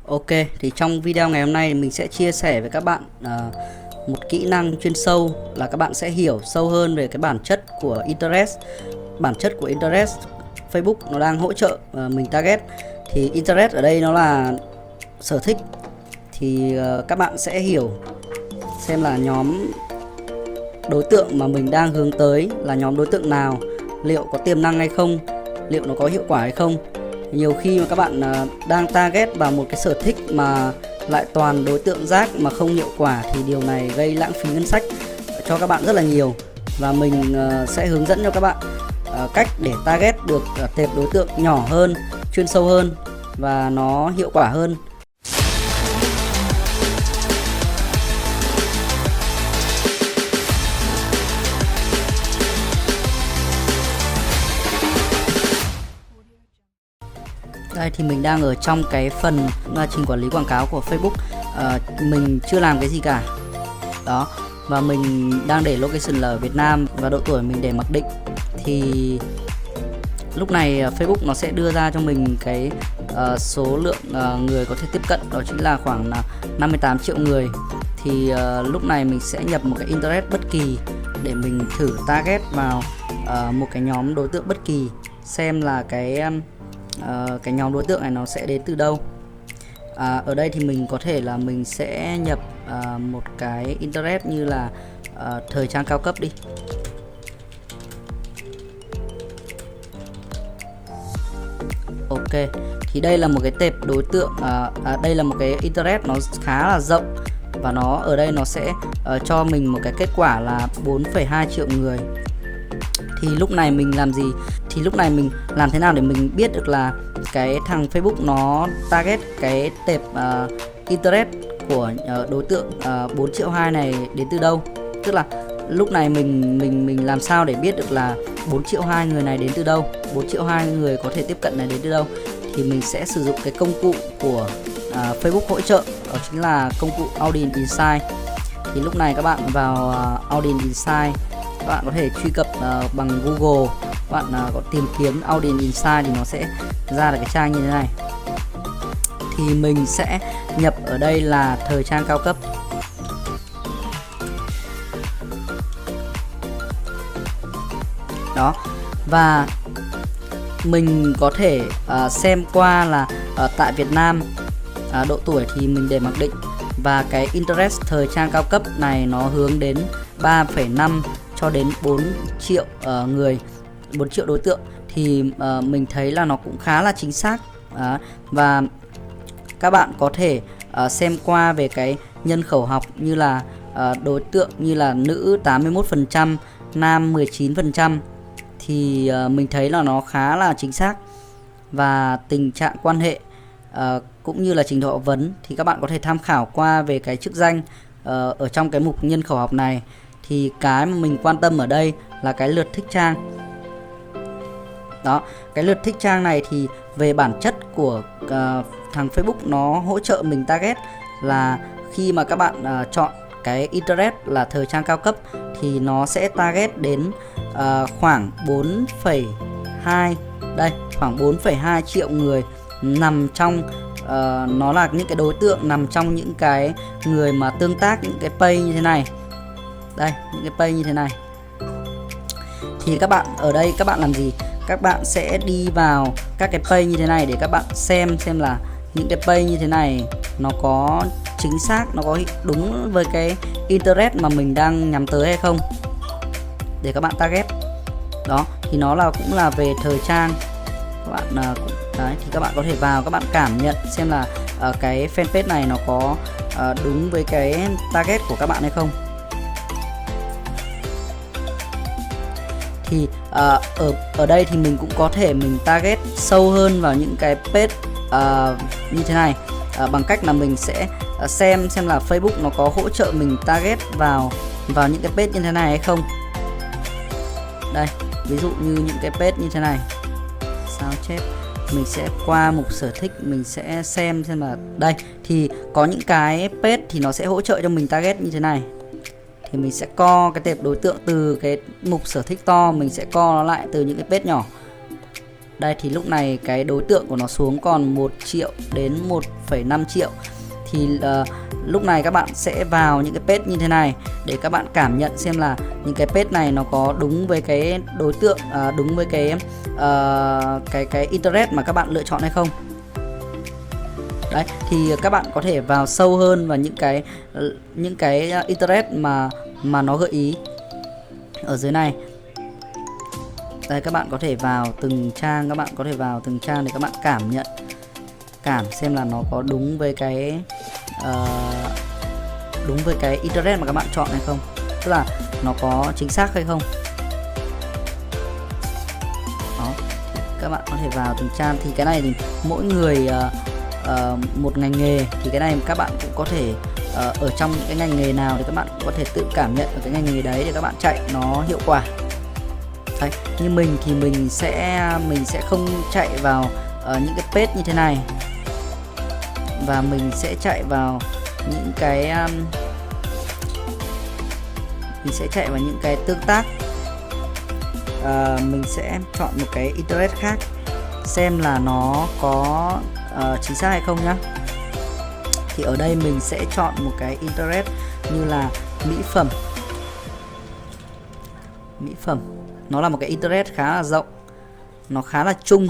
Ok, thì trong video ngày hôm nay mình sẽ chia sẻ với các bạn một kỹ năng chuyên sâu là các bạn sẽ hiểu sâu hơn về cái bản chất của interest. Bản chất của interest, Facebook nó đang hỗ trợ mình target. Thì interest ở đây nó là sở thích. Thì các bạn sẽ hiểu xem là nhóm đối tượng mà mình đang hướng tới là nhóm đối tượng nào, liệu có tiềm năng hay không, liệu nó có hiệu quả hay không. Nhiều khi mà các bạn đang target vào một cái sở thích mà lại toàn đối tượng rác mà không hiệu quả thì điều này gây lãng phí ngân sách cho các bạn rất là nhiều. Và mình sẽ hướng dẫn cho các bạn cách để target được tệp đối tượng nhỏ hơn, chuyên sâu hơn và nó hiệu quả hơn. Đây thì mình đang ở trong cái phần trình quản lý quảng cáo của Facebook. Mình chưa làm cái gì cả đó, và mình đang để location là ở Việt Nam và độ tuổi mình để mặc định. Thì lúc này Facebook nó sẽ đưa ra cho mình cái số lượng người có thể tiếp cận, đó chính là khoảng 58 triệu người. Thì lúc này mình sẽ nhập một cái interest bất kỳ để mình thử target vào một cái nhóm đối tượng bất kỳ, xem là cái nhóm đối tượng này nó sẽ đến từ đâu. Ở đây thì mình có thể là mình sẽ nhập một cái interest như là thời trang cao cấp đi. Ok, thì đây là một cái tệp đối tượng, đây là một cái interest nó khá là rộng, và nó ở đây nó sẽ cho mình một cái kết quả là 4,2 triệu người. Thì lúc này mình làm gì? Thì lúc này mình làm thế nào để mình biết được là cái thằng Facebook nó target cái tệp interest của đối tượng 4 triệu 2 này đến từ đâu? Tức là lúc này mình làm sao để biết được là 4 triệu 2 người này đến từ đâu? 4 triệu 2 người có thể tiếp cận này đến từ đâu? Thì mình sẽ sử dụng cái công cụ của Facebook hỗ trợ, đó chính là công cụ Audience Insight. Thì lúc này các bạn vào Audience Insight, các bạn có thể truy cập bằng Google, các bạn có tìm kiếm Audience Insight thì nó sẽ ra được cái trang như thế này. Thì mình sẽ nhập ở đây là thời trang cao cấp. Đó, và mình có thể xem qua là tại Việt Nam độ tuổi thì mình để mặc định, và cái interest thời trang cao cấp này nó hướng đến 3,5 cho đến 4 triệu người, 4 triệu đối tượng. Thì mình thấy là nó cũng khá là chính xác. Và các bạn có thể xem qua về cái nhân khẩu học, như là đối tượng như là nữ 81%, nam 19%. Thì mình thấy là nó khá là chính xác. Và tình trạng quan hệ cũng như là trình độ học vấn thì các bạn có thể tham khảo qua về cái chức danh ở trong cái mục nhân khẩu học này. Thì cái mà mình quan tâm ở đây là cái lượt thích trang. Đó, cái lượt thích trang này thì về bản chất của thằng Facebook nó hỗ trợ mình target là khi mà các bạn chọn cái interest là thời trang cao cấp thì nó sẽ target đến khoảng 4,2, đây, khoảng 4,2 triệu người nằm trong nó là những cái đối tượng nằm trong những cái người mà tương tác những cái page như thế này. Đây, những cái page như thế này. Thì các bạn ở đây các bạn làm gì? Các bạn sẽ đi vào các cái page như thế này để các bạn xem là những cái page như thế này nó có chính xác, nó có đúng với cái interest mà mình đang nhắm tới hay không, để các bạn target. Đó, thì nó là cũng là về thời trang. Các bạn đấy, thì các bạn có thể vào, các bạn cảm nhận xem là cái fanpage này nó có đúng với cái target của các bạn hay không. Thì ở đây thì mình cũng có thể mình target sâu hơn vào những cái page như thế này, bằng cách là mình sẽ xem là Facebook nó có hỗ trợ mình target vào những cái page như thế này hay không. Đây, ví dụ như những cái page như thế này, sao chép, mình sẽ qua mục sở thích, mình sẽ xem là đây thì có những cái page thì nó sẽ hỗ trợ cho mình target như thế này. Thì mình sẽ co cái tệp đối tượng từ cái mục sở thích to, mình sẽ co nó lại từ những cái page nhỏ. Đây thì lúc này cái đối tượng của nó xuống còn 1 triệu đến 1,5 triệu. Thì lúc này các bạn sẽ vào những cái page như thế này để các bạn cảm nhận xem là những cái page này nó có đúng với cái đối tượng, đúng với cái interest mà các bạn lựa chọn hay không. Đấy thì các bạn có thể vào sâu hơn vào những cái interest mà nó gợi ý ở dưới này. Đây, các bạn có thể vào từng trang, để các bạn cảm xem là nó có đúng với cái interest mà các bạn chọn hay không, tức là nó có chính xác hay không. Đó, thì các bạn có thể vào từng trang. Thì cái này thì mỗi người một ngành nghề, thì cái này các bạn cũng có thể ở trong những cái ngành nghề nào thì các bạn cũng có thể tự cảm nhận ở cái ngành nghề đấy để các bạn chạy nó hiệu quả. Đấy, như mình thì mình sẽ không chạy vào những cái page như thế này, và mình sẽ chạy vào những cái tương tác. Mình sẽ chọn một cái interest khác xem là nó có chính xác hay không nhá. Thì ở đây mình sẽ chọn một cái interest như là mỹ phẩm. Nó là một cái interest khá là rộng, nó khá là chung.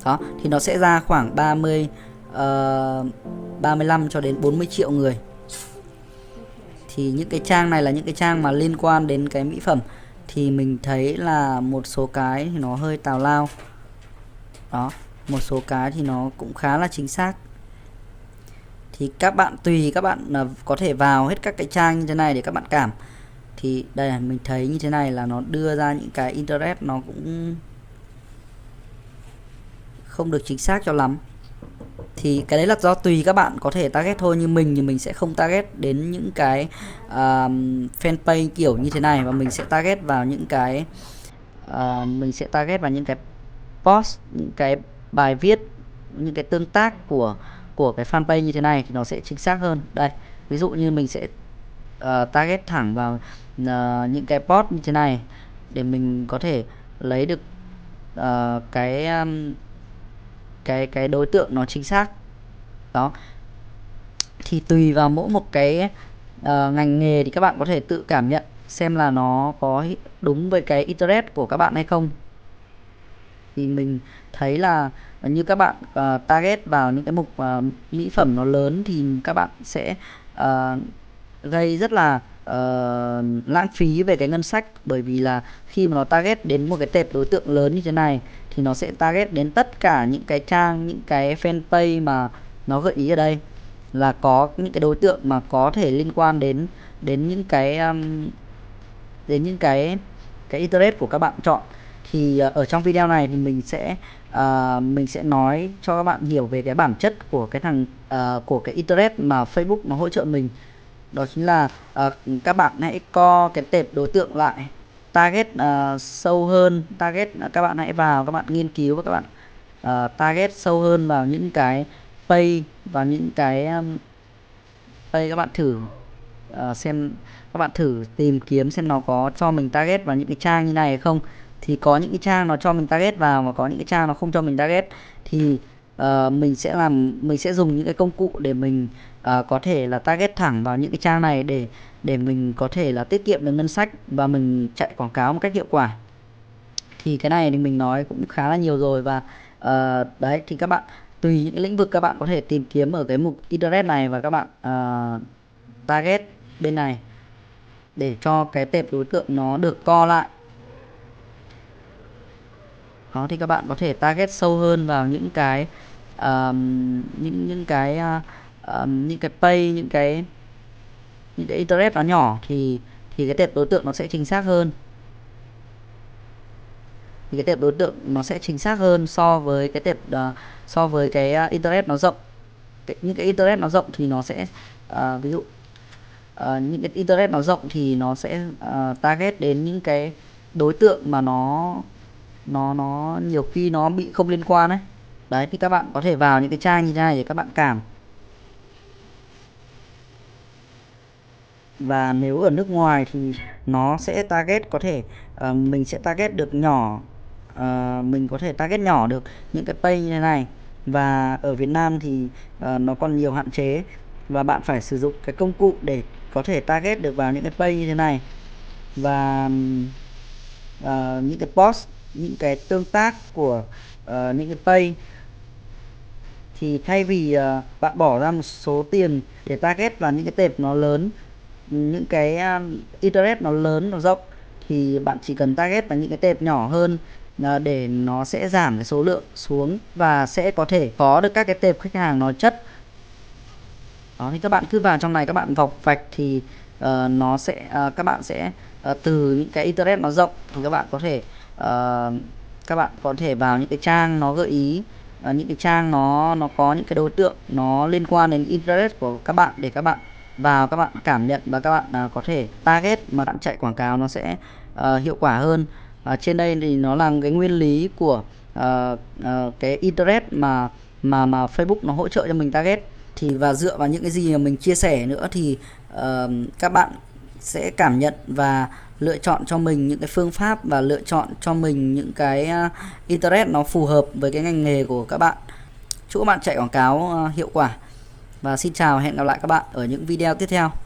Đó, thì nó sẽ ra khoảng 35 cho đến 40 triệu người. Thì những cái trang này là những cái trang mà liên quan đến cái mỹ phẩm. Thì mình thấy là một số cái thì nó hơi tào lao. Đó, một số cái thì nó cũng khá là chính xác. Thì các bạn có thể vào hết các cái trang như thế này để các bạn cảm. Thì đây là mình thấy như thế này là nó đưa ra những cái interest nó cũng không được chính xác cho lắm. Thì cái đấy là do tùy các bạn có thể target thôi. Như mình thì mình sẽ không target đến những cái fanpage kiểu như thế này, và mình sẽ target vào những cái post, những cái bài viết, những cái tương tác của cái fanpage như thế này thì nó sẽ chính xác hơn. Đây, ví dụ như mình sẽ target thẳng vào những cái post như thế này để mình có thể lấy được cái đối tượng nó chính xác. Đó, thì tùy vào mỗi một cái ngành nghề thì các bạn có thể tự cảm nhận xem là nó có đúng với cái interest của các bạn hay không. Thì mình thấy là như các bạn target vào những cái mục mỹ phẩm nó lớn thì các bạn sẽ gây rất là lãng phí về cái ngân sách. Bởi vì là khi mà nó target đến một cái tệp đối tượng lớn như thế này thì nó sẽ target đến tất cả những cái trang, những cái fanpage mà nó gợi ý ở đây là có những cái đối tượng mà có thể liên quan đến những cái interest của các bạn chọn. Thì ở trong video này thì mình sẽ nói cho các bạn hiểu về cái bản chất của của cái interest mà Facebook nó hỗ trợ mình. Đó chính là các bạn hãy co cái tệp đối tượng lại, target sâu hơn, các bạn hãy vào, các bạn nghiên cứu và các bạn target sâu hơn vào những cái page và những cái page. Các bạn thử xem, các bạn thử tìm kiếm xem nó có cho mình target vào những cái trang như này hay không. Thì có những cái trang nó cho mình target vào và có những cái trang nó không cho mình target. Thì mình sẽ dùng những cái công cụ để mình có thể là target thẳng vào những cái trang này để mình có thể là tiết kiệm được ngân sách và mình chạy quảng cáo một cách hiệu quả. Thì cái này thì mình nói cũng khá là nhiều rồi. Và đấy thì các bạn tùy những cái lĩnh vực các bạn có thể tìm kiếm ở cái mục interest này và các bạn target bên này để cho cái tệp đối tượng nó được co lại. Đó, thì các bạn có thể target sâu hơn vào những cái những cái page, những cái interest nó nhỏ thì cái tệp đối tượng nó sẽ chính xác hơn. Thì cái tệp đối tượng nó sẽ chính xác hơn so với cái interest nó rộng. Những cái interest nó rộng thì nó sẽ ví dụ những cái internet nó rộng thì nó sẽ target đến những cái đối tượng mà nó nhiều khi nó bị không liên quan đấy. Đấy thì các bạn có thể vào những cái trang như thế này để các bạn cảm. Và nếu ở nước ngoài thì nó sẽ target, có thể mình sẽ target được nhỏ mình có thể target nhỏ được những cái page như thế này. Và ở Việt Nam thì nó còn nhiều hạn chế, và bạn phải sử dụng cái công cụ để có thể target được vào những cái page như thế này. Và những cái post, những cái tương tác của những cái page, thì thay vì bạn bỏ ra một số tiền để target vào những cái tệp nó lớn, những cái internet nó lớn, nó rộng, thì bạn chỉ cần target vào những cái tệp nhỏ hơn để nó sẽ giảm cái số lượng xuống và sẽ có thể có được các cái tệp khách hàng nó chất. Đó, thì các bạn cứ vào trong này, các bạn vọc vạch thì nó sẽ các bạn sẽ từ những cái internet nó rộng thì các bạn có thể vào những cái trang nó gợi ý, những cái trang nó có những cái đối tượng nó liên quan đến internet của các bạn, để các bạn vào, các bạn cảm nhận và các bạn có thể target mà bạn chạy quảng cáo nó sẽ hiệu quả hơn. Trên đây thì nó là cái nguyên lý của cái internet mà Facebook nó hỗ trợ cho mình target. Và dựa vào những cái gì mà mình chia sẻ nữa thì các bạn sẽ cảm nhận và lựa chọn cho mình những cái phương pháp và lựa chọn cho mình những cái internet nó phù hợp với cái ngành nghề của các bạn. Chúc các bạn chạy quảng cáo hiệu quả. Và xin chào, hẹn gặp lại các bạn ở những video tiếp theo.